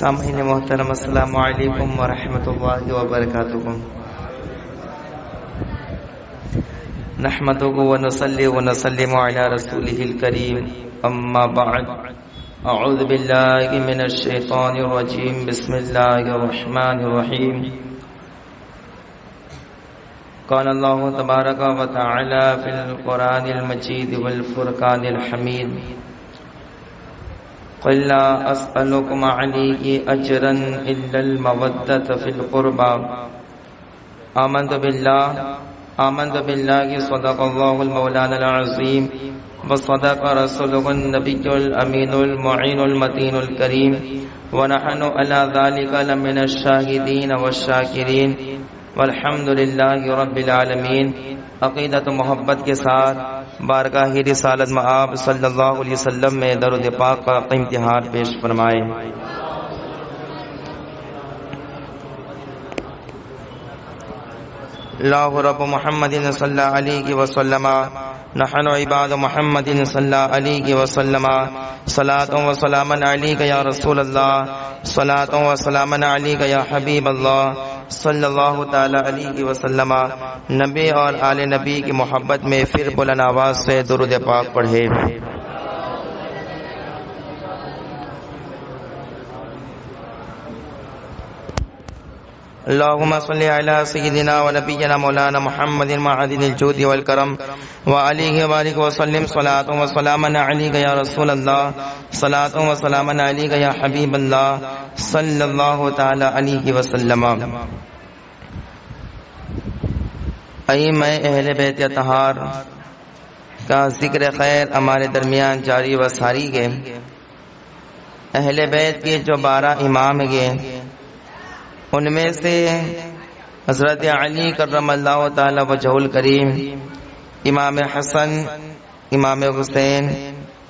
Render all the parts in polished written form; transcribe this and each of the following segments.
سامعین محترم السلام علیکم ورحمۃ اللہ وبرکاتہ۔ نحمده ونصلي ونسلم على رسوله الكريم اما بعد، اعوذ باللہ من الشیطان الرجیم، بسم اللہ الرحمن الرحیم۔ قال اللہ تبارک و تعالی فی القرآن المجید والفرقان الحمید، قل لا اسألكم علیہ اجرا الا المودۃ فی القربى، آمنت باللہ صدق اللہ المولانا العظیم وصدق رسوله النبی الامین المعین المتین الکریم، ونحن علی ذلک لمن الشاہدین والشاکرین والحمد للہ رب العالمین۔ عقیدت و محبت کے ساتھ بارگاہ رسالت مآب صلی اللہ علیہ وسلم میں درود پاک کا امتحان پیش فرمائے۔ اللہ رب محمد صلی اللہ علیہ وسلم، نحن عباد محمد صلی اللہ علیہ وسلم، صلاۃ و سلام علیک یا رسول اللہ، صلاۃ و سلام علیک یا حبیب اللہ صلی اللہ تعالی علیہ وسلم۔ نبی اور آل نبی کی محبت میں پھر بلند آواز سے درود پاک پڑھے۔ اللہم صلی علی سیدنا و نبینا مولانا محمد معدن الجود والکرم وعلیہ وآلہ وسلم، صلاۃ و سلام علیک یا رسول اللہ، صلاۃ و سلام علیک یا حبیب اللہ صلی اللہ تعالی علیہ وسلم۔ ائمہ اہل بیت اطہار کا ذکر خیر ہمارے درمیان جاری و ساری ہے۔ اہل بیت کے جو 12 امام گئے، ان میں سے حضرت علی کرم اللہ تعالی وجہ الکریم، امام حسن، امام حسین،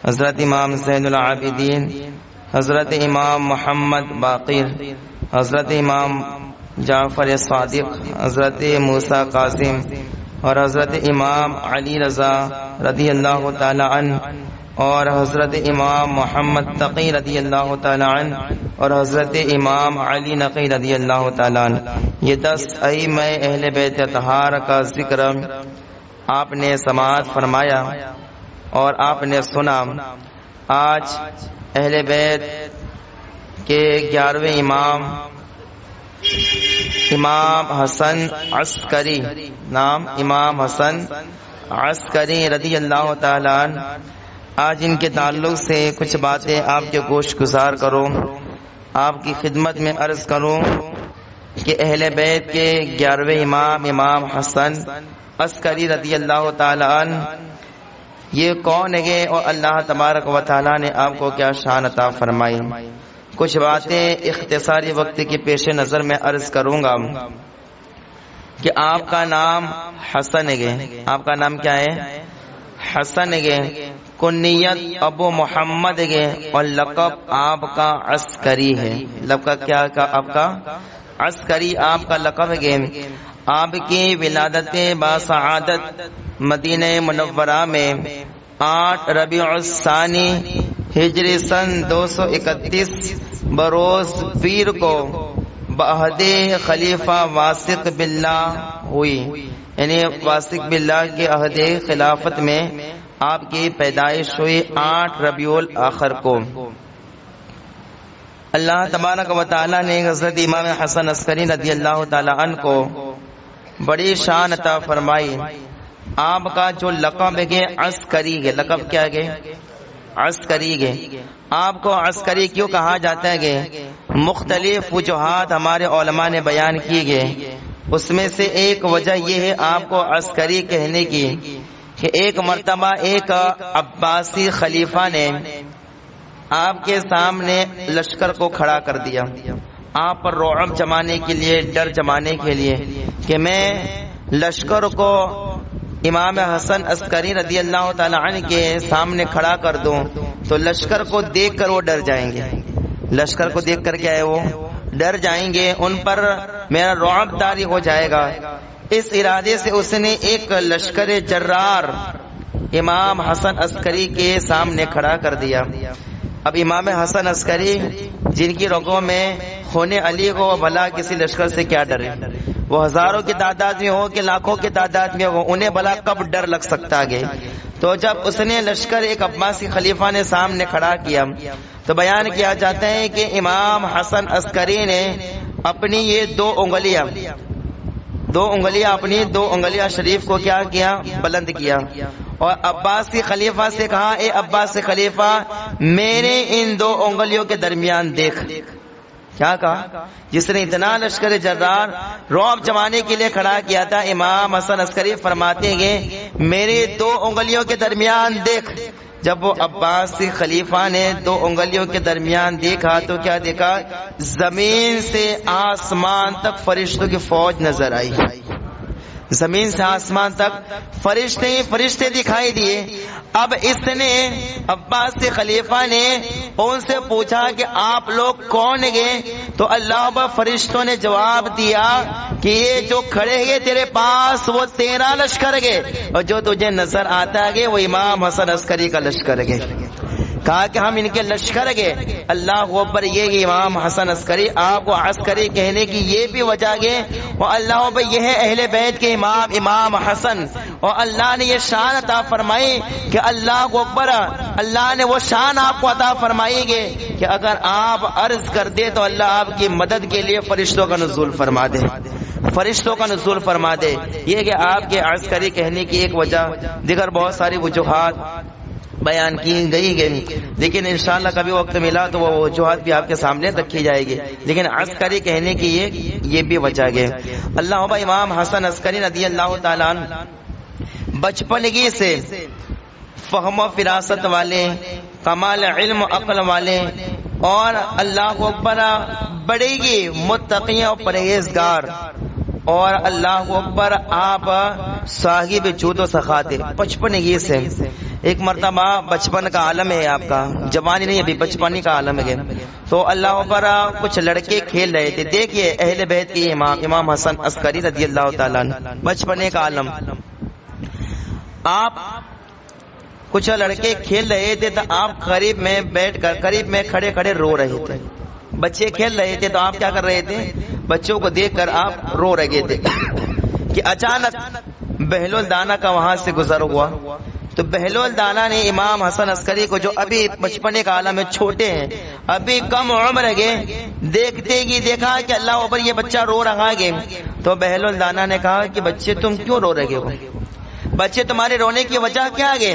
حضرت امام زین العابدین، حضرت امام محمد باقر، حضرت امام جعفر صادق، حضرت موسیٰ قاسم اور حضرت امام علی رضا رضی اللہ تعالی عنہ اور حضرت امام محمد تقی رضی اللہ تعالی عنہ اور حضرت امام علی نقی رضی اللہ تعالی عنہ، یہ 10 ائمہ اہل بیت اطہار کا ذکر آپ نے سماعت فرمایا اور آپ نے سنا۔ آج اہل بیت کے 11ویں امام حسن عسکری، نام امام حسن عسکری رضی اللہ تعالی عنہ، آج ان کے تعلق سے کچھ باتیں آپ کے گوش گزار کروں، آپ کی خدمت میں عرض کروں کہ اہل بیت کے 11ویں امام حسن عسکری رضی اللہ تعالی عنہ یہ کون ہے اور اللہ تبارک و تعالی نے آپ کو کیا شان عطا فرمائی۔ کچھ باتیں اختصاری وقت کے پیش نظر میں عرض کروں گا کہ آپ کا نام حسن ہے، آپ کا نام کیا ہے؟ حسن ہے، کنیت ابو محمد ہے اور لقب آپ کا عسکری ہے۔ لقب کیا آپ کا؟ عسکری آپ کا لقب ہے۔ آپ کی ولادت باسعادت مدینہ منورہ میں 8 ربیع الثانی ہجری سن 231 بروز پیر کو بعہد خلیفہ واثق باللہ ہوئی، یعنی واثق باللہ کے عہد خلافت میں آپ کی پیدائش ہوئی 8 ربیع الاخر کو۔ اللہ تبارک و تعالی نے حضرت امام حسن عسکری رضی اللہ تعالی عنہ کو بڑی شان عطا فرمائی۔ آپ کا جو لقب ہے عسکری ہے، لقب کیا ہے؟ عسکری ہے۔ آپ کو عسکری کیوں کہا جاتا ہے؟ مختلف وجوہات ہمارے علماء نے بیان کی گئے، اس میں سے ایک وجہ یہ ہے آپ کو عسکری کہنے کی کہ ایک مرتبہ ایک عباسی خلیفہ نے آپ کے سامنے لشکر کو کھڑا کر دیا، آپ پر رعب جمانے کے لیے، ڈر جمانے کے لیے کہ میں لشکر کو امام حسن عسکری رضی اللہ تعالی عنہ کے سامنے کھڑا کر دوں تو لشکر کو دیکھ کر وہ ڈر جائیں گے، لشکر کو دیکھ کر کیا ہے وہ ڈر جائیں گے، ان پر میرا رعب طاری ہو جائے گا۔ اس ارادے سے اس نے ایک لشکر جرار امام حسن عسکری کے سامنے کھڑا کر دیا۔ اب امام حسن عسکری جن کی رگوں میں خون علی کو بھلا کسی لشکر سے کیا ڈرے، وہ ہزاروں کی تعداد میں ہو کہ لاکھوں کی تعداد میں ہو، انہیں بھلا کب ڈر لگ سکتا ہے؟ تو جب اس نے لشکر ایک عباسی خلیفہ نے سامنے کھڑا کیا تو بیان کیا جاتا ہے کہ امام حسن عسکری نے اپنی یہ دو انگلیاں اپنی دو انگلیاں شریف کو کیا کیا، بلند کیا، اور عباسی خلیفہ سے کہا، اے عباسی خلیفہ میرے ان دو انگلیوں کے درمیان دیکھ۔ کیا کہا؟ جس نے اتنا لشکر جرار رعب جمانے کے لیے کھڑا کیا تھا، امام حسن عسکری فرماتے ہیں میرے دو انگلیوں کے درمیان دیکھ۔ جب وہ عباسی خلیفہ نے دو انگلیوں کے درمیان دیکھا تو کیا دیکھا؟ زمین سے آسمان تک فرشتوں کی فوج نظر آئی۔ زمین سے آسمان تک فرشتے دکھائی دیے۔ اب اس نے عباسی خلیفہ نے ان سے پوچھا کہ آپ لوگ کون گے؟ تو اللہ فرشتوں نے جواب دیا کہ یہ جو کھڑے ہیں تیرے پاس وہ تیرا لشکر گے، اور جو تجھے نظر آتا ہے وہ امام حسن عسکری کا لشکر گے۔ کہا کہ ہم ان کے لشکر گے۔ اللہ اکبر، یہ امام حسن عسکری، آپ کو عسکری کہنے کی یہ بھی وجہ ہے، وہ اللہ اکبر یہ ہے اہل بیت کے امام حسن، اور اللہ نے یہ شان عطا فرمائی کہ اللہ اکبر، اللہ نے وہ شان آپ کو عطا فرمائی گے کہ اگر آپ عرض کر دے تو اللہ آپ کی مدد کے لیے فرشتوں کا نزول فرما دے، فرشتوں کا نزول فرما دے۔ یہ کہ آپ کے عسکری کہنے کی ایک وجہ، دیگر بہت ساری وجوہات بیان کی گئی، لیکن انشاءاللہ کبھی وقت ملا تو وہ وجوہات بھی آپ کے سامنے رکھی جائے گی، لیکن عسکری کہنے کی یہ بھی وجہ ہے۔ اللہ امام حسن عسکری رضی اللہ تعالیٰ عنہ بچپنگی سے فہم و فراست والے، کمال علم و عقل والے، اور اللہ اکبر بڑے ہی متقی اور پرہیزگار، اور اللہ اکبر آپ صاحب جود و سخاوت بچپنگی سے۔ ایک مرتبہ بچپن کا عالم ہے آپ کا، جوانی نہیں، ابھی بچپنی کا عالم ہے، تو اللہ اکبر کچھ لڑکے کھیل رہے تھے۔ دیکھیے اہل بیت کی امام حسن عسکری رضی اللہ تعالیٰ عنہ، بچپنے کا عالم، آپ کچھ لڑکے کھیل رہے تھے تو آپ قریب میں بیٹھ کر، قریب میں کھڑے کھڑے رو رہے تھے۔ بچے کھیل رہے تھے تو آپ کیا کر رہے تھے؟ بچوں کو دیکھ کر آپ رو رہے تھے کہ اچانک بہلول دانا کا وہاں سے گزر ہوا، تو بہلول دانا نے امام حسن عسکری کو، جو ابھی بچپنے کا عالم میں چھوٹے ہیں، ابھی کم عمر ہے، دیکھتے ہی دیکھا کہ اللہ اوپر یہ بچہ رو رہا ہے، تو بہلول دانا نے کہا کہ بچے تم کیوں رو رہے ہو؟ بچے تمہارے رونے کی وجہ کیا ہے؟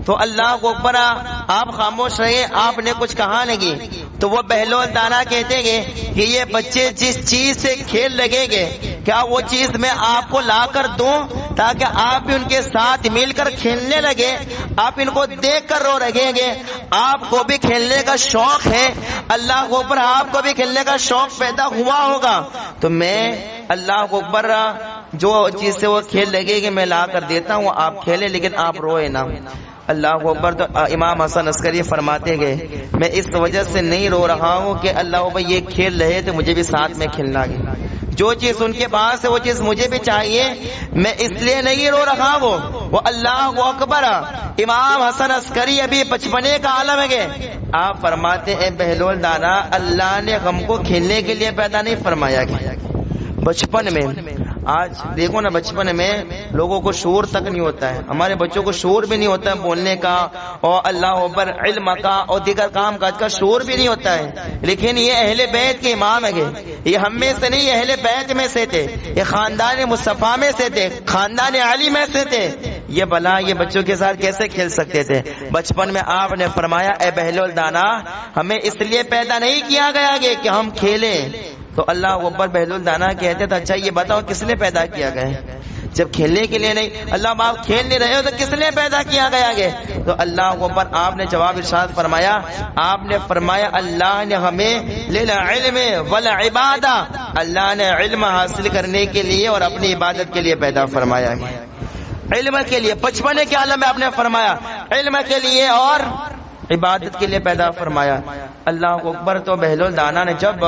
تو اللہ کو اوپر آپ خاموش رہے، آپ نے کچھ کہا نہیں۔ تو وہ بہلول دانا کہتے ہیں کہ یہ بچے جس چیز سے کھیل لگیں گے، کیا وہ چیز میں آپ کو لا کر دوں تاکہ آپ بھی ان کے ساتھ مل کر کھیلنے لگے؟ آپ ان کو دیکھ کر رو رہیں گے، آپ کو بھی کھیلنے کا شوق ہے، اللہ کو اوپر آپ کو بھی کھیلنے کا شوق پیدا ہوا ہوگا، تو میں اللہ کو اوپر جو چیز سے وہ کھیل لگے گی میں لا کر دیتا ہوں، آپ کھیلے لیکن آپ روئے نہ۔ اللہ اکبر۔ تو امام حسن عسکری فرماتے گئے میں اس وجہ سے نہیں رو رہا ہوں کہ اللہ بھائی یہ کھیل رہے تو مجھے بھی ساتھ میں کھیلنا ہے، جو چیز ان کے پاس ہے وہ چیز مجھے بھی چاہیے، میں اس لیے نہیں رو رہا ہوں۔ وہ اللہ اکبر، امام حسن عسکری ابھی بچپنے کا عالم ہے۔ آپ فرماتے ہیں بہلول دانا، اللہ نے ہم کو کھیلنے کے لیے پیدا نہیں فرمایا گیا بچپن میں۔ آج دیکھو نا، بچپن میں لوگوں کو شعور تک نہیں ہوتا ہے، ہمارے بچوں کو شعور بھی نہیں ہوتا ہے بولنے کا، اور اللہ اکبر علم کا اور دیگر کام کاج کا شعور بھی نہیں ہوتا ہے، لیکن یہ اہل بیت کے امام ہیں، یہ ہم میں سے نہیں، اہل بیت میں سے تھے، یہ خاندان مصطفیٰ میں سے تھے، خاندان علی میں سے تھے، یہ بلا یہ بچوں کے ساتھ کیسے کھیل سکتے تھے؟ بچپن میں آپ نے فرمایا اے بہلول دانا، ہمیں اس لیے پیدا نہیں کیا گیا کہ ہم کھیلیں۔ تو اللہ اکبر، بہلول دانا کہتے تھے اچھا یہ بتاؤ کس نے پیدا کیا گیا؟ جب کھیلنے کے لیے نہیں، اللہ باپ کھیل نہیں رہے ہو تو کس نے پیدا کیا گیا ہے؟ تو اللہ اکبر، آپ نے جواب ارشاد فرمایا، آپ نے فرمایا اللہ نے ہمیں للعلم والعبادہ، اللہ نے علم حاصل کرنے کے لیے اور اپنی عبادت کے لیے پیدا فرمایا ہے۔ علم کے لیے بچپنے کے عالم میں آپ نے فرمایا، علم کے لیے اور عبادت کے لیے پیدا فرمایا۔ اللہ اکبر۔ تو بہلول دانا نے جب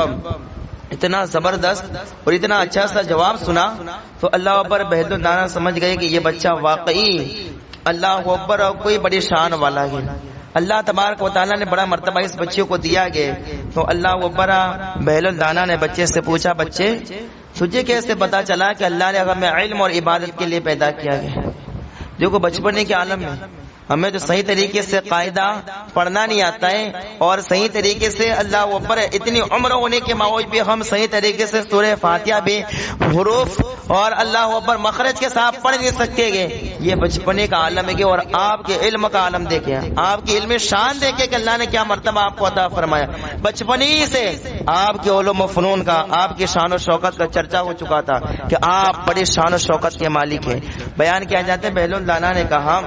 اتنا زبردست اور اتنا اچھا سا جواب سنا تو اللہ اکبر، بہلول دانا سمجھ گئے کہ یہ بچہ واقعی اللہ اکبر کوئی بڑی شان والا ہے، اللہ تبارک و تعالیٰ نے بڑا مرتبہ اس بچے کو دیا گیا. تو اللہ اکبر بہل الدانا نے بچے سے پوچھا بچے تجھے کیسے پتا چلا کہ اللہ نے ہمیں علم اور عبادت کے لیے پیدا کیا گیا؟ دیکھو بچپنے کے عالم میں ہمیں تو صحیح طریقے سے قاعدہ پڑھنا نہیں آتا ہے اور صحیح طریقے سے اللہ اکبر اتنی عمر ہونے کے باوجود بھی ہم صحیح طریقے سے سورہ فاتحہ بھی حروف اور اللہ اکبر مخرج کے ساتھ پڑھ نہیں سکتے گے. یہ بچپنے کا عالم ہے اور آپ کے علم کا عالم دیکھیں, آپ کی علم شان دیکھیں کہ اللہ نے کیا مرتبہ آپ کو عطا فرمایا. بچپن ہی سے آپ کے علوم و فنون کا, آپ کی شان و شوکت کا چرچا ہو چکا تھا کہ آپ بڑی شان و شوکت کے مالک ہیں. بیان کیا جاتا ہے بہل الدانا نے کہا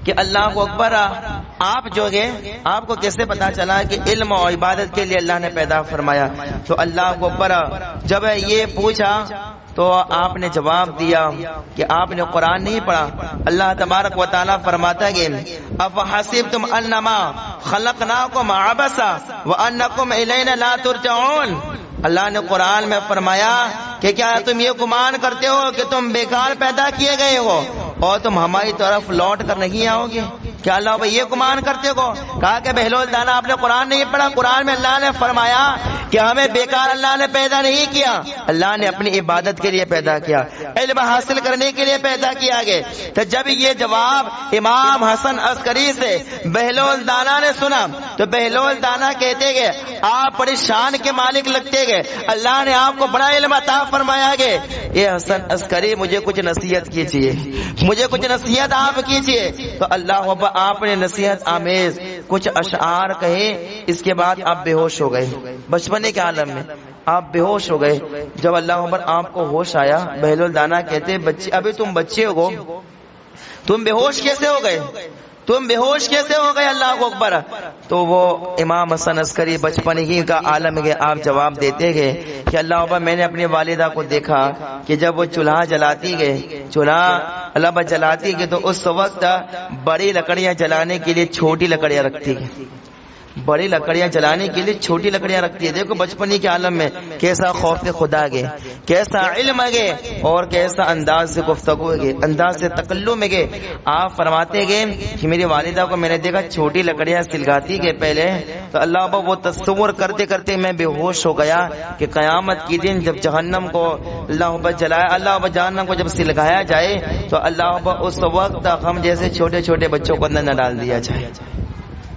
کہ اللہ اکبر آپ جو گے آپ کو کیسے پتا چلا کہ علم اور عبادت کے لیے اللہ نے پیدا فرمایا؟ تو اللہ اکبر جب یہ پوچھا تو آپ نے جواب دیا کہ آپ نے قرآن نہیں پڑھا. اللہ تبارک و تعالیٰ فرماتا ہے افحسبتم انما خلقناکم عبثا وانکم الینا لا ترجعون. اللہ نے قرآن میں فرمایا کہ کیا تم یہ گمان کرتے ہو کہ تم بیکار پیدا کیے گئے ہو اور تم ہماری طرف لوٹ کر نہیں آؤ گے؟ کیا اللہ بھائی یہ گمان کرتے ہو؟ کہا کہ بہل الدانا آپ نے قرآن نہیں پڑھا. قرآن میں اللہ نے فرمایا کہ ہمیں بیکار اللہ نے پیدا نہیں کیا, اللہ نے اپنی عبادت کے لیے پیدا کیا, علم حاصل کرنے کے لیے پیدا کیا گیا. تو جب یہ جواب امام حسن عسکری سے بہل الدانا نے سنا تو بہل الدانا کہتے گئے آپ بڑی شان کے مالک لگتے گئے, اللہ نے آپ کو بڑا علم عطا فرمایا گیا. یہ حسن عسکری مجھے کچھ نصیحت کیجیے, مجھے کچھ نصیحت آپ کیجیے. تو اللہ آپ نے نصیحت آمیز کچھ اشعار کہے. اس کے بعد آپ بے ہوش ہو گئے. بچپنے کے عالم میں آپ بے ہوش ہو گئے. جب اللہ اکبر آپ کو ہوش آیا بہل الدانا کہتے بچے ابھی تم بچے ہو, تم بے ہوش کیسے ہو گئے, تم بے ہوش کیسے ہو گئے؟ اللہ اکبر. تو وہ امام حسن عسکری بچپن ہی کا عالم ہے, آپ جواب دیتے گئے کہ اللہ اکبر میں نے اپنی والدہ کو دیکھا کہ جب وہ چولہا جلاتی گئے, چولہا اللہ جلاتی گئے تو اس وقت بڑی لکڑیاں جلانے کے لیے چھوٹی لکڑیاں رکھتی گئی, بڑی لکڑیاں جلانے کے لیے چھوٹی لکڑیاں رکھتی ہے. دیکھو بچپنی کے عالم میں کیسا خوف خدا گے, کیسا علم گے اور کیسا انداز سے گفتگو گے, انداز سے تکلم گے. آپ فرماتے گئے کہ میری والدہ کو میں نے دیکھا چھوٹی لکڑیاں سلگاتی گئے پہلے, تو اللہ ابا وہ تصور کرتے کرتے میں بے ہوش ہو گیا کہ قیامت کی دن جب جہنم کو اللہ ابا جلائے, اللہ ابا جہنم کو جب سلگایا جائے تو اللہ ابا اس وقت ہم جیسے چھوٹے چھوٹے بچوں کو اندر نہ ڈال دیا جائے,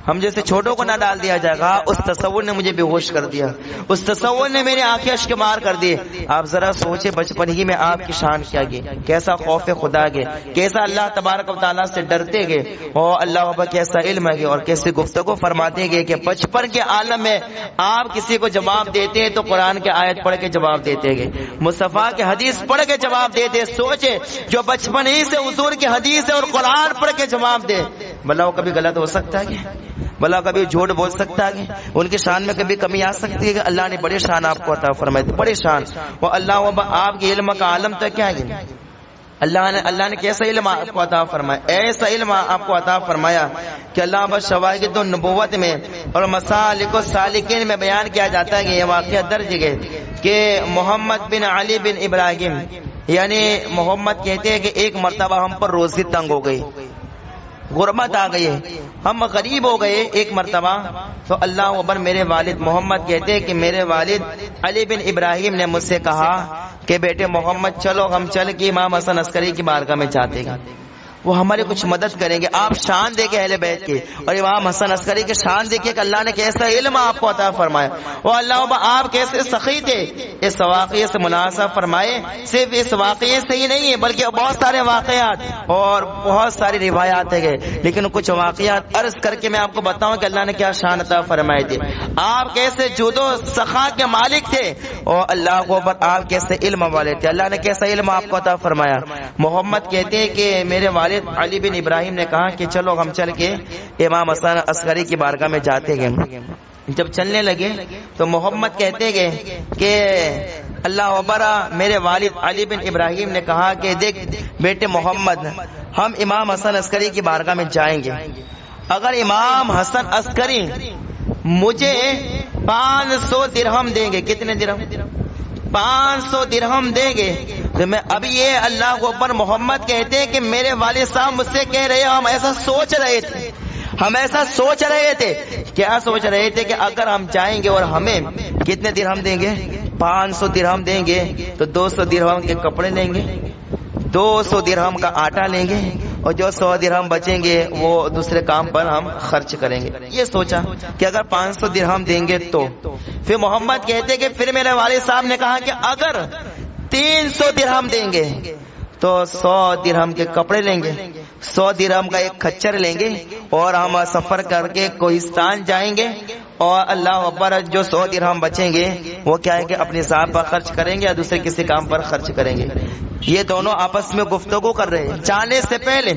ہم جیسے چھوٹوں کو نہ ڈال دیا جائے گا. اس تصور نے مجھے بے ہوش کر دیا, اس تصور نے میری آنکھیں اشکمار کر دی. آپ ذرا سوچے بچپن ہی میں آپ کی شان کیا گئے, کیسا خوف خدا گئے, کیسا اللہ تبارک و تعالیٰ سے ڈرتے گئے, اور اللہ ابا کیسا علم ہے اور کیسے گفتگو فرماتے گئے کہ بچپن کے عالم میں آپ کسی کو جواب دیتے ہیں تو قرآن کے آیت پڑھ کے جواب دیتے گئے, مصطفیٰ کے حدیث پڑھ کے جواب دیتے. سوچے جو بچپن ہی سے حضور کی حدیث اور قرآن پڑھ کے جواب دے, بھلا وہ کبھی غلط ہو سکتا ہے, بھلا کبھی جھوٹ بول سکتا ہے, ان کی شان میں کبھی کمی آ سکتی ہے کہ اللہ نے بڑی شان آپ کو عطا فرمائی, بڑی شان. وہ اللہ آپ کے علم کا عالم تو کیا ہے, اللہ نے کیسا علم آپ کو عطا فرمایا, ایسا علم آپ کو عطا فرمایا کہ اللہ بس شواہد النبوت میں اور مسالک السالکین میں بیان کیا جاتا ہے کہ یہ واقعہ درج ہے کہ محمد بن علی بن ابراہیم یعنی محمد کہتے ہیں کہ ایک مرتبہ ہم پر روزی تنگ ہو گئی, غربت آ گئی, ہم غریب ہو گئے ایک مرتبہ. تو اللہ اکبر میرے والد محمد کہتے ہیں کہ میرے والد علی بن ابراہیم نے مجھ سے کہا کہ بیٹے محمد چلو ہم چل کے امام حسن عسکری کی بارگاہ میں جاتے ہیں, وہ ہماری کچھ مدد کریں گے. آپ شان دیکھیں اہل بیت کی اور امام حسن عسکری کے شان دیکھیں کہ اللہ نے کیسا علم آپ کو عطا فرمایا, اور اللہ آپ کیسے سخی تھے. اس واقعے سے مناسب فرمائے, صرف اس واقعے سے ہی نہیں ہے بلکہ بہت سارے واقعات اور بہت ساری روایات ہیں, لیکن کچھ واقعات عرض کر کے میں آپ کو بتاؤں کہ اللہ نے کیا شان عطا فرمائے تھے. آپ کیسے جود و سخا کے مالک تھے اور اللہ کو آپ کیسے علم والے تھے, اللہ نے کیسا علم آپ کو عطا فرمایا. محمد کہتے ہیں کہ میرے والد علی بن ابراہیم نے کہا کہ چلو ہم چل کے امام حسن عسکری کی بارگاہ میں جاتے گئے. جب چلنے لگے تو محمد کہتے گئے کہ اللہ اکبر میرے والد علی بن ابراہیم نے کہا کہ دیکھ بیٹے محمد, ہم امام حسن عسکری کی بارگاہ میں جائیں گے, اگر امام حسن عسکری مجھے 500 درہم دیں گے, کتنے درہم, 500 درہم دیں گے, تو میں ابھی یہ اللہ کو اوپر محمد کہتے ہیں کہ میرے والد صاحب مجھ سے کہہ رہے ہم ایسا سوچ رہے تھے, ہم ایسا سوچ رہے تھے. کیا سوچ رہے تھے؟ کہ اگر ہم جائیں گے اور ہمیں کتنے درہم دیں گے؟ 500 درہم دیں گے تو 200 درہم کے کپڑے لیں گے, 200 درہم کا آٹا لیں گے, اور جو 100 درہم بچیں گے وہ دوسرے کام پر ہم خرچ کریں گے. یہ سوچا کہ اگر 500 درہم دیں گے تو. پھر محمد کہتے کہ پھر میرے والد صاحب نے کہا کہ اگر 300 درہم دیں گے تو 100 درہم کے کپڑے لیں گے, 100 درہم کا ایک کچر لیں گے, اور ہم سفر کر کے کوہستان جائیں گے, اور اللہ اکبر جو 100 درہم بچیں گے وہ کیا ہے کہ اپنی ذات پر خرچ کریں گے یا دوسرے کسی کام پر خرچ کریں گے. یہ دونوں آپس میں گفتگو کر رہے ہیں جانے سے پہلے.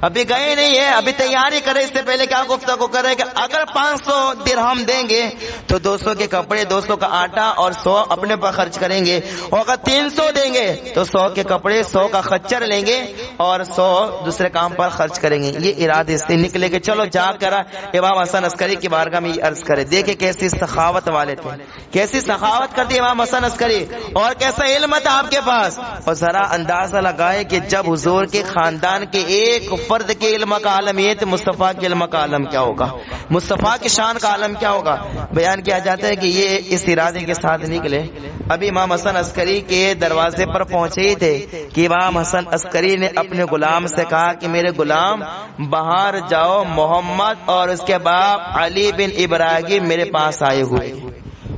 ابھی گئے نہیں ہے, ابھی تیاری کرے, اس سے پہلے کیا گفتگو کر رہے کہ اگر 500 درہم دیں گے تو 200 کے کپڑے, 200 کا آٹا اور 100 اپنے پر خرچ کریں گے, اور اگر 300 دیں گے تو 100 کے کپڑے, 100 کا خچر لیں گے اور 100 دوسرے کام پر خرچ کریں گے. یہ ارادے سے نکلے کہ چلو جا کر امام حسن عسکری کی بارگاہ میں یہ عرض کرے. دیکھیں کیسی سخاوت والے تھے, کیسی سخاوت کرتی امام حسن عسکری, اور کیسا علم تھا آپ کے پاس. اور ذرا اندازہ لگائے کہ جب حضور کے خاندان کے ایک فرد کے علم کا عالم یہ تو مصطفیٰ کے علم کا عالم کیا ہوگا, مصطفیٰ کی شان کا عالم کیا ہوگا. بیان کیا جاتا ہے کہ یہ اس ارادے کے ساتھ نکلے. ابھی امام حسن عسکری کے دروازے پر پہنچے ہی تھے کہ امام حسن عسکری نے اپنے غلام سے کہا کہ میرے غلام باہر جاؤ, محمد اور اس کے باپ علی بن ابراہیم میرے پاس آئے ہوئے,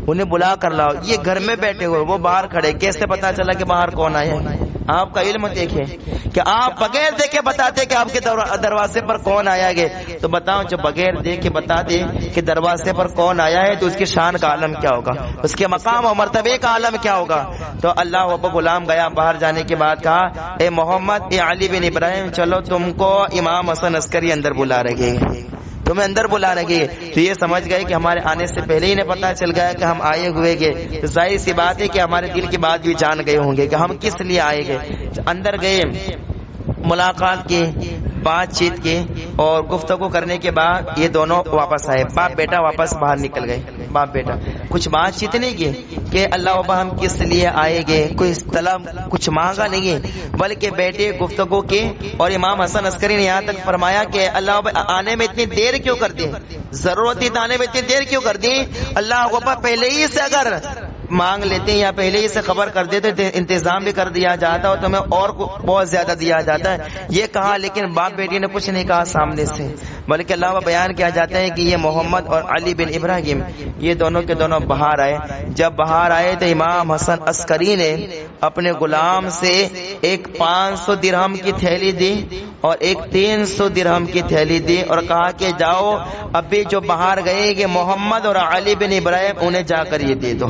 انہیں بلا کر لاؤ. یہ گھر میں بیٹھے ہوئے, وہ باہر کھڑے. کیسے پتا چلا کہ باہر کون آیا؟ آپ کا علم دیکھیں کہ آپ بغیر دیکھے بتاتے کہ آپ کے دروازے پر کون آیا گے. تو بتاؤ جو بغیر دیکھے بتا دے کہ دروازے پر کون آیا ہے تو اس کی شان کا عالم کیا ہوگا, اس کے مقام اور مرتبے کا عالم کیا ہوگا. تو اللہ اکبر, غلام گیا. باہر جانے کے بعد کہا اے محمد, اے علی بن ابراہیم, چلو تم کو امام حسن عسکری اندر بلا رہے ہیں, تمہیں اندر بلا رہے ہیں. تو یہ سمجھ گئے کہ ہمارے آنے سے پہلے ہی انہیں پتا چل گیا کہ ہم آئے ہوئے گے. ظاہر سی بات ہے کہ ہمارے دل کی بات بھی جان گئے ہوں گے کہ ہم کس لیے آئے گئے. اندر گئے, ملاقات کی, بات چیت کی, اور گفتگو کرنے کے بعد یہ دونوں واپس آئے. باپ بیٹا واپس باہر نکل گئے. باپ بیٹا کچھ بات چیت نہیں کی کہ اللہ ابا ہم کس لیے آئے گئے, کوئی طلب کچھ مانگا نہیں ہے, بلکہ بیٹے گفتگو کی. اور امام حسن عسکری نے یہاں تک فرمایا کہ اللہ ابا آنے میں اتنی دیر کیوں کر دی, ضرورت تھی آنے میں اتنی دیر کیوں کر دی. اللہ ابا پہلے ہی سے اگر مانگ لیتے یا پہلے ہی سے خبر کر دیتے, انتظام بھی کر دیا جاتا اور تمہیں اور بہت زیادہ دیا جاتا ہے. یہ کہا, لیکن باپ بیٹی نے کچھ نہیں کہا سامنے سے, بلکہ اللہ بیان کیا جاتا ہے کہ یہ محمد اور علی بن ابراہیم یہ دونوں کے دونوں باہر آئے. جب باہر آئے تو امام حسن عسکری نے اپنے غلام سے ایک 500 درہم کی تھیلی دی اور ایک 300 درہم کی تھیلی دی, اور کہا کہ جاؤ ابھی جو باہر گئے کہ محمد اور علی بن ابراہیم انہیں جا کر یہ دے دو,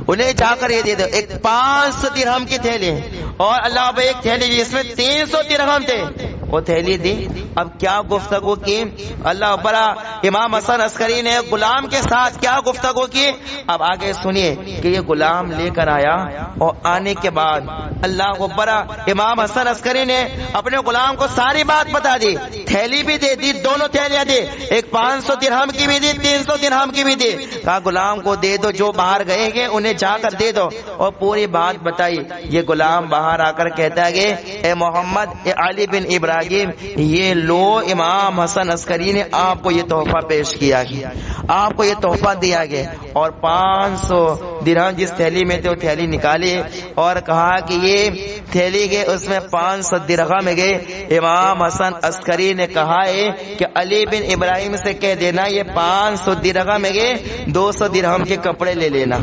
انہیں جا کر یہ دے دو. ایک 500 درہم کی تھیلی اور اللہ اب ایک تھیلی جس میں 300 درہم تھے, وہ تھیلی دی. اب کیا گفتگو کی اللہ بڑا امام حسن عسکری نے غلام کے ساتھ کیا گفتگو کی. اب آگے سنیے کہ یہ غلام لے کر آیا, اور آنے کے بعد اللہ بڑا امام حسن عسکری نے اپنے غلام کو ساری بات بتا دی, تھیلی بھی دے دی, دونوں تھیلیاں دی, ایک 500 درہم کی بھی دی, 300 درہم کی بھی دی. کہا غلام کو دے دو, جو باہر گئے گے انہیں جا کر دے دو, اور پوری بات بتائی. یہ غلام باہر آ کر کہتا ہے کہ اے محمد, اے علی بن ابراہیم, یہ لو امام حسن عسکری نے آپ کو یہ تحفہ پیش کیا گیا, آپ کو یہ تحفہ دیا گیا. اور 500 درہم جس تھیلی میں تھے وہ تھیلی نکالی, اور کہا کہ یہ تھیلی کے اس میں 500 درہم گئے. امام حسن عسکری نے کہا ہے کہ علی بن ابراہیم سے کہہ دینا یہ 500 درہم گئے, 200 درہم کے کپڑے لے لینا,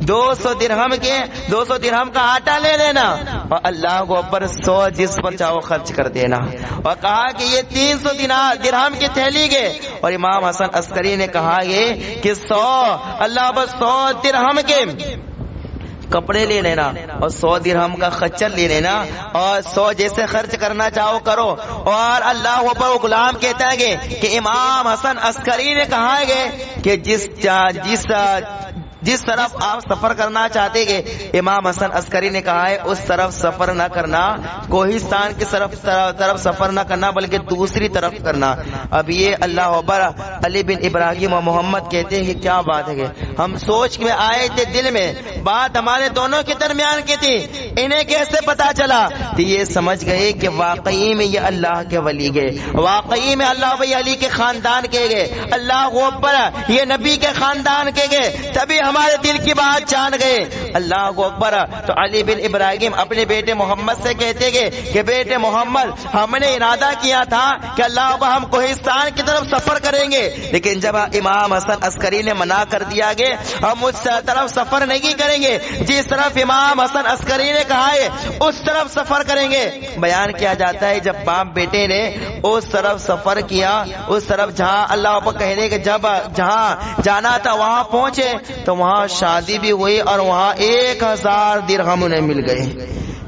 200 درہم کے 200 درہم کا آٹا لے لینا, اور اللہ کو اوپر 100 جس پر چاہو خرچ کر دینا. اور کہا کہ یہ 300 درہم کی تھیلی گئے, اور امام حسن عسکری نے کہا یہ کہ 100 اللہ پر 100 درہم کے کپڑے لے لینا, اور 100 درہم کا خچر لے لینا, اور 100 جیسے خرچ کرنا چاہو کرو. اور اللہ اوپر غلام کہتا ہے کہ امام حسن عسکری نے کہا ہے کہ جس جس طرف آپ سفر کرنا چاہتے گے، امام حسن عسکری نے کہا ہے اس طرف سفر نہ کرنا، کوہستان کی طرف سفر نہ کرنا بلکہ دوسری طرف کرنا۔ اب یہ اللہ اکبر، علی بن ابراہیم اور محمد کہتے ہیں کہ کیا بات ہے، ہم سوچ میں آئے تھے، دل میں بات ہمارے دونوں کے درمیان کی تھی، انہیں کیسے پتا چلا؟ تو یہ سمجھ گئے کہ واقعی میں یہ اللہ کے ولی گئے، واقعی میں اللہ بھائی علی کے خاندان کے گئے، اللہ اکبر یہ نبی کے خاندان کے گئے، تبھی ہمارے دل کی بات جان گئے، اللہ اکبر۔ تو علی بن ابراہیم اپنے بیٹے محمد سے کہتے گئے کہ بیٹے محمد، ہم نے ارادہ کیا تھا کہ اللہ اکبر ہم کوہستان کی طرف سفر کریں گے، لیکن جب امام حسن عسکری نے منع کر دیا گیا ہم اس طرف سفر نہیں کریں گے، جس طرف امام حسن عسکری نے کہا ہے اس طرف سفر کریں گے۔ بیان کیا جاتا ہے جب باپ بیٹے نے اس طرف سفر کیا، اس طرف جہاں اللہ اکبر کہنے کہ جب جہاں جانا تھا وہاں پہنچے تو وہاں شادی بھی ہوئی اور وہاں 1000 درہم انہیں مل گئے،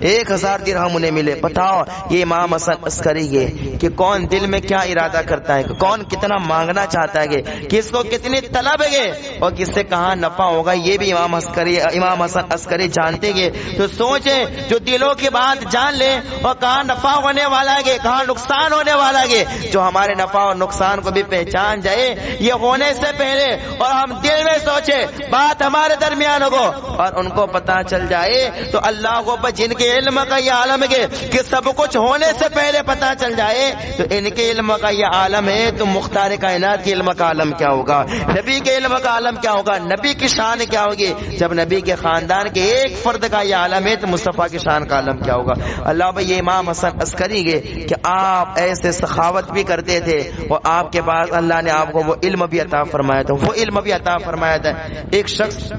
1000 درہم انہیں ملے۔ بتاؤ یہ امام حسن عسکری ہے کہ کون دل میں کیا ارادہ کرتا ہے، کون کتنا مانگنا چاہتا ہے، کس کو کتنی طلب ہے اور کس سے کہاں نفع ہوگا، یہ بھی امام حسن عسکری جانتے گے۔ تو سوچیں جو دلوں کی بات جان لے اور کہاں نفع ہونے والا ہے، کہاں نقصان ہونے والا ہے، جو ہمارے نفع اور نقصان کو بھی پہچان جائے یہ ہونے سے پہلے، اور ہم دل میں سوچے بات ہمارے درمیان ہو اور ان کو پتا چل جائے تو اللہ کو جن کے علم کا یہ عالم ہے کہ سب کچھ ہونے سے پہلے پتا چل جائے تو ان کے علم کا یہ عالم ہے، تو مختار کائنات کے علم کا عالم کیا ہوگا، نبی کے علم کا عالم کیا ہوگا، نبی کی شان کیا ہوگی، جب نبی کے خاندان کے ایک فرد کا یہ عالم ہے تو مصطفیٰ کی شان کا عالم کیا ہوگا۔ اللہ بھائی یہ امام حسن عسکری گے کہ آپ ایسے سخاوت بھی کرتے تھے اور آپ کے پاس اللہ نے آپ کو وہ علم بھی عطا فرمایا تھا، وہ علم بھی عطا فرمایا تھا۔ ایک شخص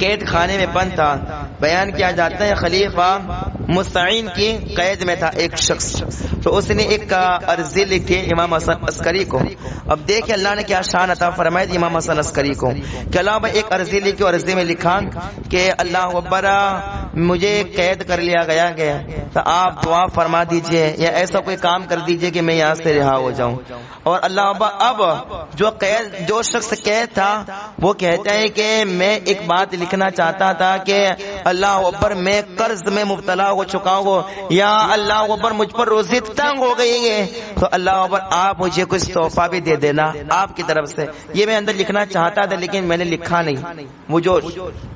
قید خانے میں بند تھا، بیان کیا جاتا ہے خلیفہ مستعین کی قید میں تھا ایک شخص، تو اس نے ایک عرضی لکھی امام حسن عسکری کو۔ اب دیکھیں اللہ نے کیا شان عطا فرمائی تھی امام حسن عسکری کو کہ اللہ بھائی ایک عرضی لکھی اور عرضی میں لکھا کہ اللہ اکبر مجھے قید کر لیا گیا تو آپ دعا فرما دیجئے یا ایسا کوئی کام کر دیجئے کہ میں یہاں سے رہا ہو جاؤں۔ اور اللہ اکبر اب جو شخص قید تھا وہ کہتا ہے کہ میں ایک بات لکھنا چاہتا تھا کہ اللہ اکبر میں قرض میں مبتلا ہو چکا ہوں یا اللہ اکبر مجھ پر روزی تنگ ہو گئی ہے، تو اللہ اکبر آپ مجھے کچھ تحفہ بھی دے دینا آپ کی طرف سے، یہ میں اندر لکھنا چاہتا تھا لیکن میں نے لکھا نہیں۔ وہ جو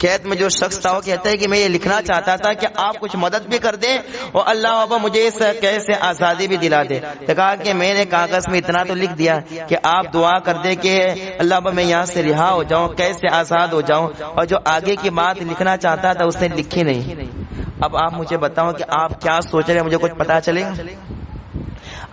قید میں جو شخص تھا وہ کہتا ہے کہ میں یہ لکھنا چاہتا تھا کہ آپ کچھ مدد بھی کر دیں اور اللہ اکبر مجھے اس قید سے آزادی بھی دلا دے۔ کہا کہ میں نے کاغذ میں اتنا تو لکھ دیا کہ آپ دعا کر دے کہ اللہ اکبر میں یہاں سے رہا ہو جاؤں، قید سے آزاد ہو جاؤں، اور جو آگے کی بات لکھنا چاہتا تھا اس نے لکھی نہیں۔ اب آپ مجھے بتاؤ کہ آپ کیا سوچ رہے ہیں، مجھے کچھ پتا چلے گا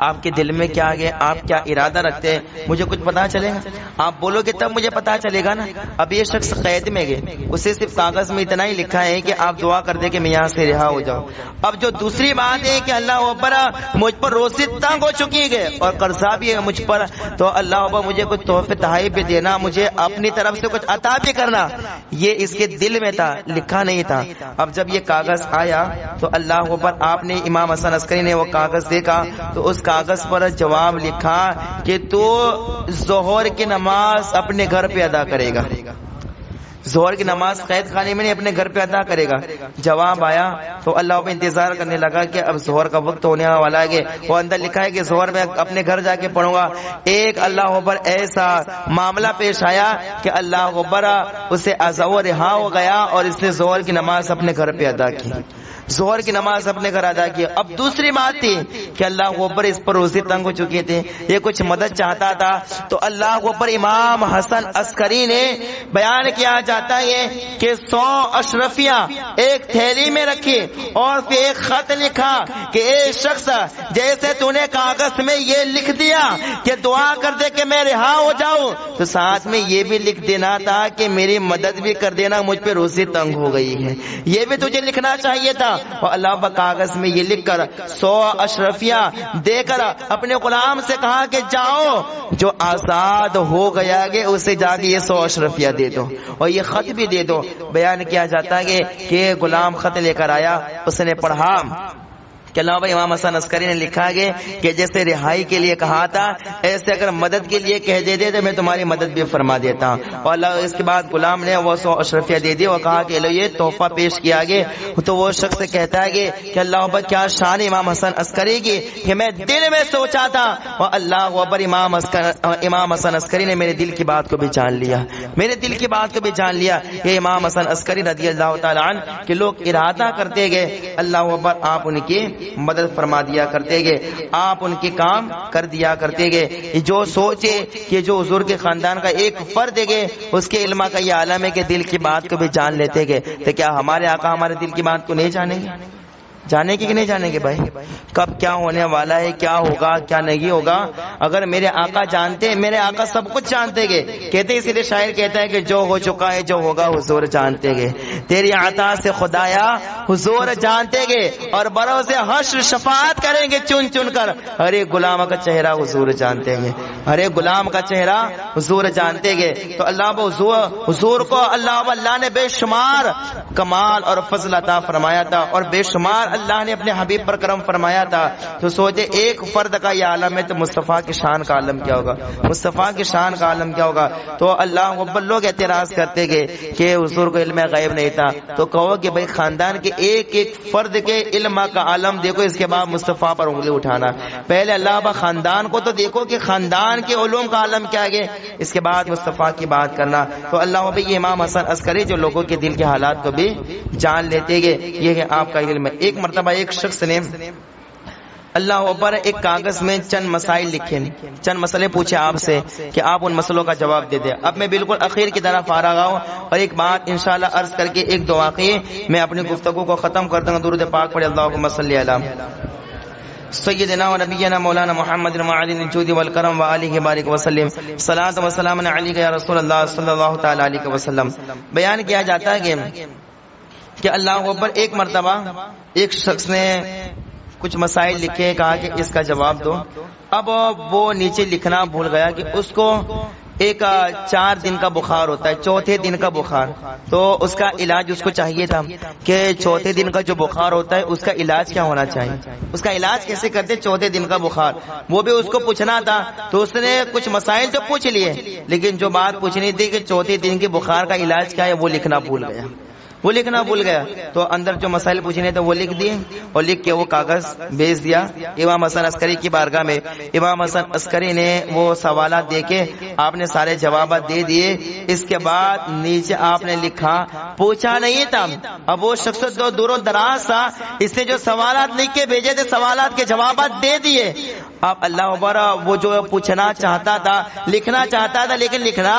آپ کے دل میں کیا ہے، آپ کیا ارادہ رکھتے ہیں، مجھے کچھ پتا چلے گا، آپ بولو گے تب مجھے پتا چلے گا نا۔ اب یہ شخص قید میں گئے، اسے صرف کاغذ میں اتنا ہی لکھا ہے کہ آپ دعا کر دیں کہ میں یہاں سے رہا ہو جاؤں۔ اب جو دوسری بات ہے کہ اللہ اکبر مجھ پر روزی تنگ ہو چکی ہے اور قرضہ بھی ہے مجھ پر، تو اللہ اکبر مجھے کچھ تحفے تحائف بھی دینا، مجھے اپنی طرف سے کچھ عطا بھی کرنا، یہ اس کے دل میں تھا، لکھا نہیں تھا۔ اب جب یہ کاغذ آیا تو اللہ اکبر آپ نے امام حسن عسکری نے وہ کاغذ دیکھا تو اس کاغذ پر جواب لکھا کہ تو ظہر کی نماز اپنے گھر پہ ادا کرے گا، ظہر کی نماز قید خانے میں نہیں اپنے گھر پہ ادا کرے گا۔ جواب آیا تو اللہ پہ انتظار کرنے لگا کہ اب ظہر کا وقت ہونے والا ہے، وہ اندر لکھا ہے کہ ظہر میں اپنے گھر جا کے پڑھوں گا۔ ایک اللہ اکبر ایسا معاملہ پیش آیا کہ اللہ اکبر اسے ظہر رہا ہو گیا اور اس نے ظہر کی نماز اپنے گھر پہ ادا کی، ظہر کی نماز اپنے گھر ادا کی۔ اب دوسری بات تھی کہ اللہ اکبر اس پر روزی تنگ ہو چکی تھی، یہ کچھ مدد چاہتا تھا، تو اللہ اکبر امام حسن عسکری نے بیان کیا جاتا ہے کہ 100 اشرفیاں ایک تھیلی میں رکھی اور پھر ایک خط لکھا کہ اے شخص جیسے تو نے کاغذ میں یہ لکھ دیا کہ دعا کر دے کہ میں رہا ہو جاؤں، تو ساتھ میں یہ بھی لکھ دینا تھا کہ میری مدد بھی کر دینا، مجھ پہ روزی تنگ ہو گئی ہے، یہ بھی تجھے لکھنا چاہیے تھا۔ اور اللہ با کاغذ میں یہ لکھ کر 100 اشرفیاں دے کر اپنے غلام سے کہا کہ جاؤ جو آزاد ہو گیا کہ اسے جا کے یہ 100 اشرفیاں دے دو اور یہ خط بھی دے دو۔ بیان کیا جاتا ہے کہ غلام خط لے کر آیا، اس نے پڑھا کہ اللہ امام حسن عسکری نے لکھا ہے کہ جیسے رہائی کے لیے کہا تھا ایسے اگر مدد کے لیے کہہ دیتے تو میں تمہاری مدد بھی فرما دیتا ہوں. اور اللہ اس کے بعد غلام نے وہ 100 اشرفیہ دے دی اور کہا کہ یہ تحفہ پیش کیا گیا. تو وہ شخص کہتا ہے کہ اللہ اکبر کیا شان امام حسن عسکری کی کہ میں دل میں سوچا تھا اور اللہ اکبر امام حسن عسکری نے میرے دل کی بات کو بھی جان لیا, میرے دل کی بات کو بھی جان لیا. یہ امام حسن عسکری رضی اللہ تعالی عنہ کہ لوگ ارادہ کرتے گئے اللہ اکبر آپ ان کی مدد فرما دیا کرتے گئے, آپ ان کے کام کر دیا کرتے گئے. جو سوچے کہ جو حضور کے خاندان کا ایک فرد ہے اس کے علم کا یہ عالم ہے کہ دل کی بات کو بھی جان لیتے گئے. تو کیا ہمارے آقا ہمارے دل کی بات کو نہیں جانیں گے؟ جانے کی کہ نہیں جانے گے بھائی؟ کب کیا ہونے والا ہے, کیا ہوگا کیا نہیں ہوگا, اگر میرے آقا جانتے, میرے آقا سب کچھ جانتے گے. کہتے اسی لیے شاعر کہتا ہے کہ جو ہو چکا ہے جو ہوگا حضور جانتے گے. تیری عطا سے خدایا حضور جانتے گے اور بروز حشر شفاعت کریں گے چن چن کر. ہر ایک غلام کا چہرہ حضور جانتے گے, ہر ایک غلام کا چہرہ حضور جانتے گے. تو اللہ حضور کو اللہ نے بے شمار کمال اور فضل عطا فرمایا تھا اور بے شمار اللہ نے اپنے حبیب پر کرم فرمایا تھا. تو سوچے ایک فرد کا یہ عالم ہے تو مصطفیٰ کی شان کا عالم کیا ہوگا, مصطفیٰ کی شان کا عالم کیا ہوگا. تو اللہ اکبر لوگ اعتراض کرتے گئے کہ حضور کو علم غیب نہیں تھا. تو کہو کہ بھائی خاندان کے ایک ایک فرد کے علم کا عالم دیکھو, اس کے بعد مصطفیٰ پر انگلی اٹھانا. پہلے اللہ با خاندان کو تو دیکھو کہ خاندان کے علوم کا عالم کیا ہے, اس کے بعد مصطفیٰ کی بات کرنا. تو اللہ بھائی یہ امام حسن عسکری جو لوگوں کے دل کے حالات کو بھی جان لیتے گئے, یہ ہے آپ کا علم. ایک مرتبہ ایک شخص نے اللہ اوپر ایک کاغذ میں چند مسائل لکھے, چند مسئلے پوچھے آپ سے کہ آپ ان مسئلوں کا جواب دے دیں. اب میں بالکل اخیر کی طرف آ رہا ہوں اور ایک بات انشاءاللہ عرض کر کے ایک دو واقعے میں اپنی گفتگو کو ختم کرتا ہوں. درود پاک پڑھے اللہم صلی علی سیدنا و نبینا مولانا محمد المعالین الجود والکرم و آلہ بارک وسلم. صلاۃ و سلام علیک یا رسول اللہ صلی اللہ تعالی علیہ وسلم. بیان کیا جاتا ہے کہ اللہ اکبر ایک مرتبہ ایک شخص نے کچھ مسائل لکھے, کہا کہ اس کا جواب دو. اب وہ نیچے لکھنا بھول گیا کہ اس کو ایک 4 دن کا بخار ہوتا ہے, چوتھے دن کا بخار. تو اس کا علاج اس کو چاہیے تھا کہ چوتھے دن کا جو بخار ہوتا ہے اس کا علاج کیا ہونا چاہیے, اس کا علاج کیسے کرتے چوتھے دن کا بخار, وہ بھی اس کو پوچھنا تھا. تو اس نے کچھ مسائل تو پوچھ لیے لیکن جو بات پوچھنی تھی کہ چوتھے دن کے بخار کا علاج کیا ہے وہ لکھنا بھول گیا, وہ لکھنا بھول گیا. تو اندر جو مسائل پوچھنے تھے وہ لکھ دیے اور لکھ کے وہ کاغذ بھیج دیا امام حسن عسکری کی بارگاہ میں. امام حسن عسکری نے وہ سوالات دے کے آپ نے سارے جوابات دے دیے. اس کے بعد نیچے آپ نے لکھا پوچھا نہیں تھا. اب وہ شخص جو دور و دراز تھا اس نے جو سوالات لکھ کے بھیجے تھے سوالات کے جوابات دے دیے. اب اللہ اکبر وہ جو پوچھنا چاہتا تھا لکھنا چاہتا تھا لیکن لکھنا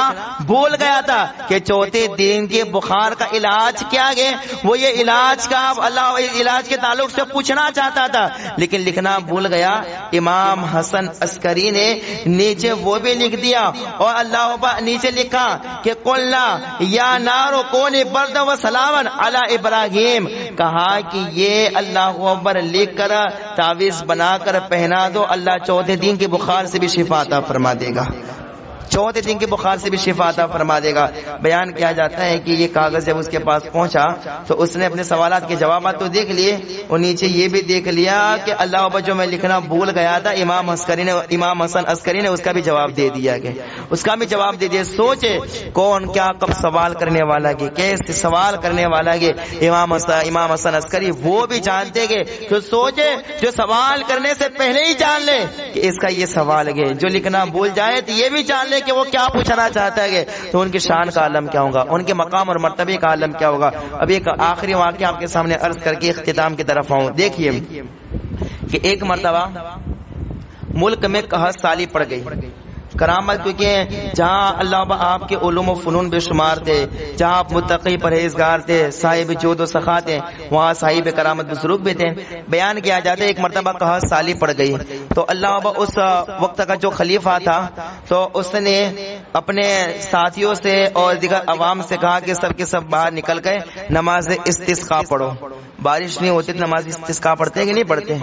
بھول گیا تھا کہ چوتھے دن کے بخار کا علاج کیا گئے, وہ یہ علاج کا اللہ علاج کے تعلق سے پوچھنا چاہتا تھا لیکن لکھنا بھول گیا. امام حسن عسکری نے نیچے وہ بھی لکھ دیا اور اللہ نیچے لکھا کہ قلنا یا نارو کونی برد و سلاما علی ابراہیم, کہا کہ یہ اللہ اکبر لکھ کر تعویذ بنا کر پہنا دو, اللہ چوتھے دن کے بخار سے بھی شفا عطا فرما دے گا, چوتھے دن کے بخار سے بھی شفا عطا فرما دے گا. بیان کیا جاتا ہے کہ یہ کاغذ جب اس کے پاس پہنچا تو اس نے اپنے سوالات کے جوابات تو دیکھ لیے اور نیچے یہ بھی دیکھ لیا کہ اللہ اکبر جو میں لکھنا بھول گیا تھا امام حسن عسکری نے اس کا بھی جواب دے دیا, کہ اس کا بھی جواب دے دیا. سوچے کون کیا کب سوال کرنے والا ہے, کیسے سوال کرنے والا ہے. امام حسن عسکری وہ بھی جانتے گے تو سوچے جو سوال کرنے سے پہلے ہی جان لے کہ اس کا یہ سوال ہے, جو لکھنا بھول جائے تو یہ بھی جان لے کہ وہ کیا پوچھنا چاہتا ہے تو ان کی شان کا عالم کیا ہوگا, ان کے مقام اور مرتبے کا عالم کیا ہوگا. اب ایک آخری واقعہ آپ کے سامنے عرض کر کے اختتام کی طرف آؤں. دیکھیے کہ ایک مرتبہ ملک میں قحط سالی پڑ گئی, کرامت, کیونکہ جہاں اللہ آپ کے علوم و فنون بے شمار تھے, جہاں آپ متقی پرہیزگار تھے, صاحب جود و سخا تھے, وہاں صاحب کرامت بزرگ بھی تھے. بیان کیا جاتا ہے ایک مرتبہ قحط سالی پڑ گئی تو اللہ اس وقت کا جو خلیفہ تھا تو اس نے اپنے ساتھیوں سے اور دیگر عوام سے کہا کہ سب کے سب باہر نکل گئے نماز استسقا پڑھو, بارش نہیں ہوتی تو نماز استسقا پڑھتے ہیں کہ نہیں پڑھتے؟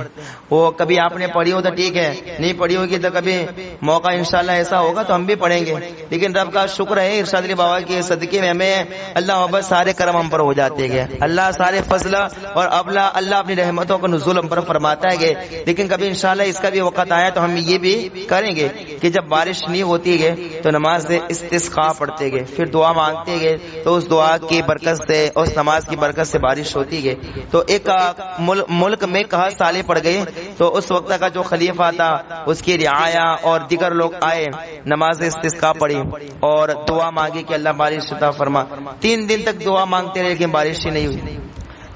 وہ کبھی آپ نے پڑھی ہو تو ٹھیک ہے، نہیں پڑھی ہوگی تو کبھی موقع انشاءاللہ ایسا ہوگا تو ہم بھی پڑھیں گے. لیکن رب کا شکر ہے ارشاد علی بابا کے صدقے میں ہمیں اللہ محبت سارے کرم ہم پر ہو جاتے گئے. اللہ سارے فضل اور ابلا اللہ اپنی رحمتوں کا نزول ہم پر فرماتا ہے گئے. لیکن کبھی انشاءاللہ اس کا بھی وقت آیا تو ہم یہ بھی کریں گے کہ جب بارش نہیں ہوتی گئے تو نماز استسقا پڑھتے گئے، پھر دعا مانگتے گئے تو اس دعا کی برکت سے اس نماز کی برکت سے بارش ہوتی گئے. تو ایک ملک میں کہا سالے پڑ گئے تو اس وقت کا جو خلیفہ تھا اس کی رعایا اور دیگر لوگ آئے، نماز استسقا پڑھی اور دعا مانگی کہ اللہ بارش عطا فرما. 3 دن تک دعا مانگتے رہے لیکن بارش ہی نہیں ہوئی.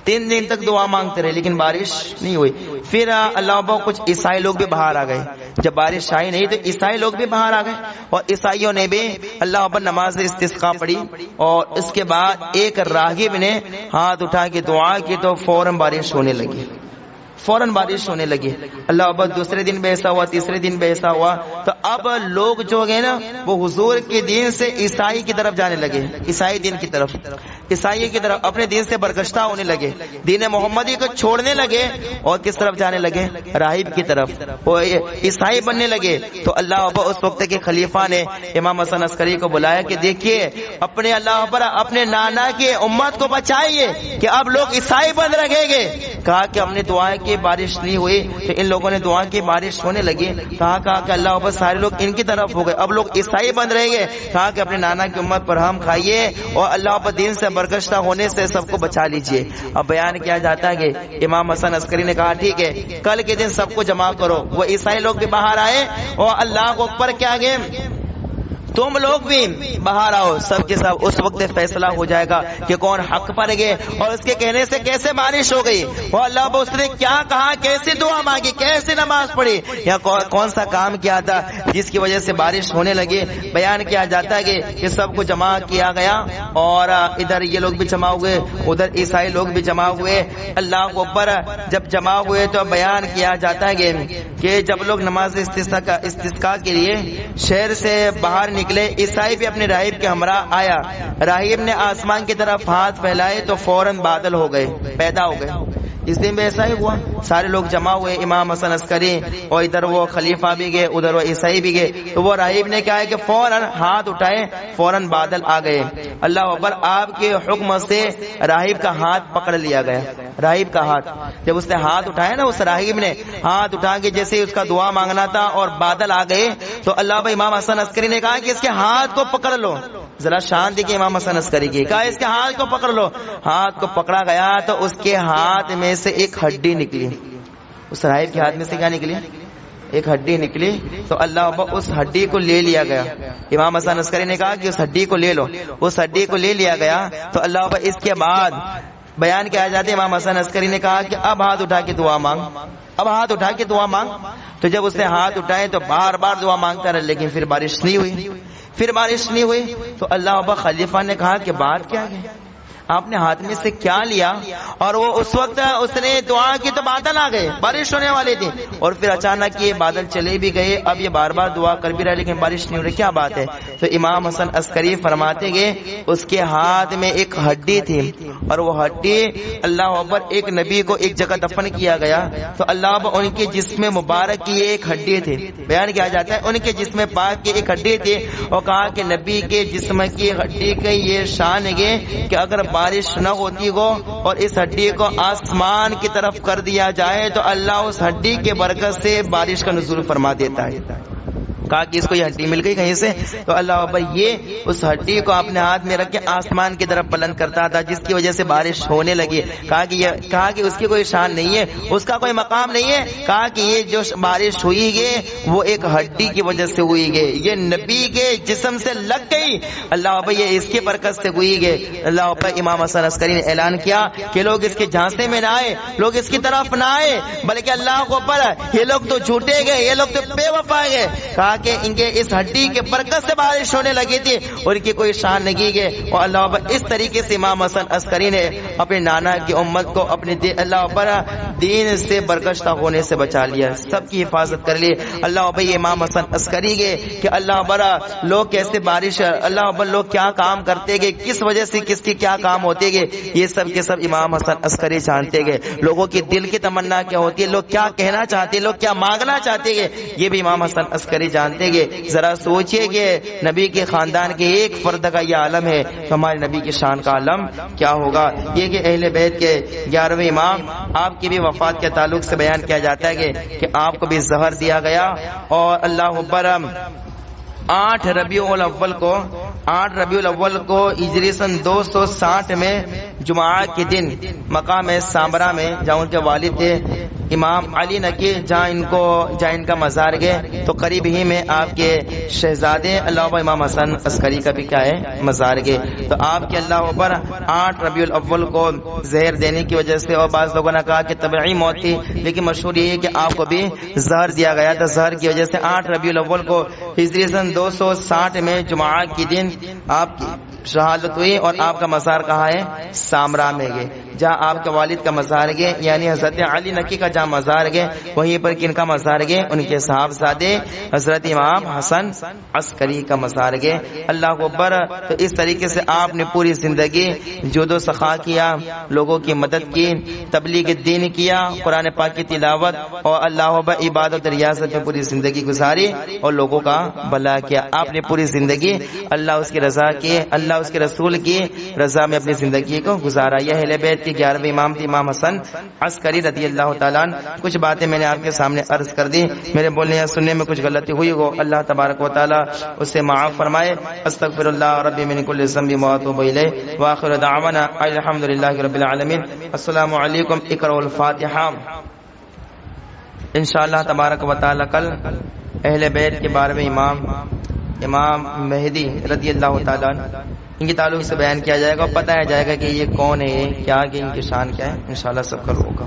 3 دن تک دعا مانگتے رہے لیکن بارش نہیں ہوئی. پھر اللہ ابا کچھ عیسائی لوگ بھی باہر آ گئے. جب بارش آئی نہیں تو عیسائی لوگ بھی باہر آ گئے اور عیسائیوں نے بھی اللہ ابا نماز استسقا پڑھی. اور اس کے بعد ایک راہب نے ہاتھ اٹھا کے دعا کی تو فوراً بارش ہونے لگی، فوراً بارش ہونے لگی. اللہ ابا دوسرے دن بھی ایسا ہوا، تیسرے دن بھی ایسا ہوا. تو اب لوگ جو گئے نا وہ حضور کے دین سے عیسائی کی طرف جانے لگے، عیسائی دین کی طرف، عیسائی کی طرف اپنے دین سے برگشتہ ہونے لگے، دین محمدی کو چھوڑنے لگے اور کس طرف جانے لگے؟ راہب کی طرف، وہ عیسائی بننے لگے. تو اللہ ابا اس وقت کے خلیفہ نے امام حسن عسکری کو بلایا کہ دیکھیے اپنے اللہ پر اپنے نانا کی امت کو بچائیے کہ اب لوگ عیسائی بن رہے گے. کہا کہ ہم نے دعائیں کی بارش نہیں ہوئی تو ان لوگوں نے دعا کی بارش ہونے لگی. کہا کہ اللہ ابا سارے لوگ ان کی طرف ہو گئے، اب لوگ عیسائی بن رہے گے. کہا کہ اپنے نانا کی امت پر ہم کھائیے اور اللہ ابا دین سے برگشتہ ہونے سے سب کو بچا لیجئے. اب بیان کیا جاتا ہے کہ امام حسن عسکری نے کہا ٹھیک ہے کل کے دن سب کو جمع کرو. وہ عیسائی لوگ بھی باہر آئے اور اللہ کو اوپر کیا گئے تم لوگ بھی باہر آؤ، سب کے سب اس وقت فیصلہ ہو جائے گا کہ کون حق پر گئے اور اس کے کہنے سے کیسے بارش ہو گئی اور اللہ اس نے کیا کہا، کیسے دعا مانگی، کیسے نماز پڑھی یا کون سا کام کیا تھا جس کی وجہ سے بارش ہونے لگی. بیان کیا جاتا ہے کہ سب کو جمع کیا گیا اور ادھر یہ لوگ بھی جمع ہوئے، ادھر عیسائی لوگ بھی جمع ہوئے. اللہ کو اوپر جب جمع ہوئے تو بیان کیا جاتا ہے کہ جب لوگ نماز استسقاء کے لیے شہر سے باہر نکلے، عیسائی بھی اپنے راہب کے ہمراہ آیا. راہب نے آسمان کی طرف ہاتھ پھیلائے تو فوراً بادل ہو گئے، پیدا ہو گئے. اس دن بھی ایسا ہی ہوا، سارے لوگ جمع ہوئے، امام حسن عسکری اور ادھر وہ خلیفہ بھی گئے، ادھر وہ عیسائی بھی گئے. تو وہ راہب نے کہا ہے کہ فوراً ہاتھ اٹھائے، فوراً بادل آ گئے. اللہ اکبر، آپ کے حکم سے راہب کا ہاتھ پکڑ لیا گیا. راہب کا ہاتھ جب اس نے ہاتھ اٹھایا نا، اس راہب نے ہاتھ اٹھا کے جیسے اس کا دعا مانگنا تھا اور بادل آ گئے تو اللہ امام حسن عسکری نے کہا کہ اس کے ہاتھ کو پکڑ لو. ذرا شان دیکھیے امام حسن عسکری کی، کہا اس کے ہاتھ کو پکڑ لو. ہاتھ کو پکڑا گیا تو اس کے ہاتھ میں سے ایک ہڈی نکلی. اس راہب کے ہاتھ میں سے کیا نکلی؟ ایک ہڈی نکلی. تو اللہ اس ہڈی کو لے لیا گیا. امام حسن عسکری نے کہا کہ اس ہڈی کو لے لو. اس ہڈی کو لے لیا گیا. تو اللہ اس کے بعد بیان کیا جاتا ہے امام حسن عسکری نے کہا کہ اب ہاتھ اٹھا کے دعا مانگ، اب ہاتھ اٹھا کے دعا مانگ. تو جب اس نے ہاتھ اٹھائے تو بار بار دعا مانگتا رہا لیکن پھر بارش نہیں ہوئی، پھر بارش نہیں ہوئی. تو اللہ ابا خلیفہ نے کہا کہ بات کیا ہے، آپ نے ہاتھ میں سے کیا لیا؟ اور وہ اس وقت اس نے دعا کی تو بادل آ گئے، بارش ہونے والی تھی اور پھر اچانک یہ بادل چلے بھی گئے. اب یہ بار بار دعا کر بھی رہا لیکن بارش نہیں ہو رہی، کیا بات ہے؟ تو امام حسن عسکری فرماتے گئے اس کے ہاتھ میں ایک ہڈی تھی اور وہ ہڈی اللہ اکبر ایک نبی کو ایک جگہ دفن کیا گیا. تو اللہ اکبر ان کے جسم مبارک کی ایک ہڈی تھی. بیان کیا جاتا ہے ان کے جسم پاک کی ایک ہڈی تھی اور کہا کہ نبی کے جسم کی ہڈی کی یہ شان ہے کہ اگر بارش نہ ہوتی ہو اور اس ہڈی کو آسمان کی طرف کر دیا جائے تو اللہ اس ہڈی کے برکت سے بارش کا نزول فرما دیتا ہے. کہا کہ اس کو یہ ہڈی مل گئی کہیں سے. تو اللہ ابا یہ اس ہڈی کو اپنے ہاتھ میں رکھ کے آسمان کی طرف بلند کرتا تھا جس کی وجہ سے بارش ہونے لگی. کہا کہ اس کی کوئی شان نہیں ہے، اس کا کوئی مقام نہیں ہے. کہا کہ یہ جو بارش ہوئی گی وہ ایک ہڈی کی وجہ سے ہوئی گی، یہ نبی کے جسم سے لگ گئی. اللہ ابا یہ اس کی برکت سے ہوئی گی. اللہ ابا امام حسن عسکری نے اعلان کیا کہ لوگ اس کے جھانسے میں نہ آئے، لوگ اس کی طرف نہ آئے، بلکہ اللہ کو پر یہ لوگ تو جھوٹے گئے، یہ لوگ تو بے وفا گئے. کہا کہ ان کے اس ہڈی کے برکت سے بارش ہونے لگی تھی اور ان کی کوئی شان نہیں گئے. اور اللہ اس طریقے سے امام حسن عسکری نے اپنے نانا کی امت کو اپنے اللہ پر دین سے برگشتہ ہونے سے بچا لیا، سب کی حفاظت کر لی۔ اللہ بھائی امام حسن عسکری گے کہ اللہ برا لوگ کیسے بارش، اللہ اکبر لوگ کیا کام کرتے گئے، کس وجہ سے کس کی کیا کام ہوتے گئے، یہ سب کے سب امام حسن عسکری جانتے گئے۔ لوگوں کی دل کی تمنا کیا ہوتی ہے، لوگ کیا کہنا چاہتے ہیں، لوگ کیا مانگنا چاہتے گئے، یہ بھی امام حسن عسکری جانتے گئے۔ ذرا سوچئے کہ نبی کے خاندان کے ایک فرد کا یہ عالم ہے تو ہمارے نبی کی شان کا عالم کیا ہوگا۔ یہ کہ اہل بیت کے 11ویں امام آپ کی بھی وفات کے تعلق سے بیان کیا جاتا ہے کہ آپ کو بھی زہر دیا گیا، اور اللہ اکبر 8 ربیع الاول کو ہجری سن 260 میں جمعہ کے دن مقام سامرا میں جہاں ان کے والد تھے امام علی نکی، جہاں ان کا مزار گئے تو قریب ہی میں آپ کے شہزادے اللہ امام حسن عسکری کا بھی کیا ہے مزار گئے۔ تو آپ کے اللہ پر 8 ربیع الاول کو زہر دینے کی وجہ سے، اور بعض لوگوں نے کہا کہ طبعی موت تھی، لیکن مشہور یہ ہے کہ آپ کو بھی زہر دیا گیا تھا۔ زہر کی وجہ سے 8 ربیع الاول کو ہجری سن 260 میں جمعہ کے دن آپ کی شہادت ہوئی، اور آپ کا مزار کہاں ہے؟ سامرا میں گئے، جہاں آپ کے والد کا مزار گئے، یعنی حضرت علی نکی کا جہاں مزار گئے وہیں پر کن کا مزار گئے؟ ان کے صاحبزادے حضرت امام حسن عسکری کا مزار گئے۔ اللہ اکبر۔ تو اس طریقے سے آپ نے پوری زندگی جود و سخا کیا، لوگوں کی مدد کی، تبلیغ دین کیا، قرآن پاک کی تلاوت اور اللہ اکبر عبادت ریاضت میں پوری زندگی گزاری اور لوگوں کا بھلا کیا۔ آپ نے پوری زندگی اللہ اس کی رضا کی، اللہ اس کے رسول کی رضا میں اپنی زندگی کو گزارا۔ یہ اہل بیت کے 11ویں امام تھے امام حسن عسکری رضی اللہ تعالیٰ عنہ۔ کچھ باتیں میں نے آپ کے سامنے عرض کر دی، میرے بولنے یا سننے میں کچھ غلطی ہوئی ہو اللہ تبارک و تعالیٰ اسے معاف فرمائے۔ استغفر اللہ ربی من کل ذنب واتوب الیہ، واخر دعوانا الحمدللہ رب العالمین۔ السلام علیکم۔ اقرأوا الفاتحہ۔ انشاءاللہ تبارک و تعالیٰ کل اہل بیت کے 12ویں امام مہدی رضی اللہ تعالیٰ عنہ ان کے تعلق سے بیان کیا جائے گا، اور بتایا جائے گا کہ یہ کون ہے، یہ کیا، کہ ان کی شان کیا ہے، انشاءاللہ سب کا ہوگا۔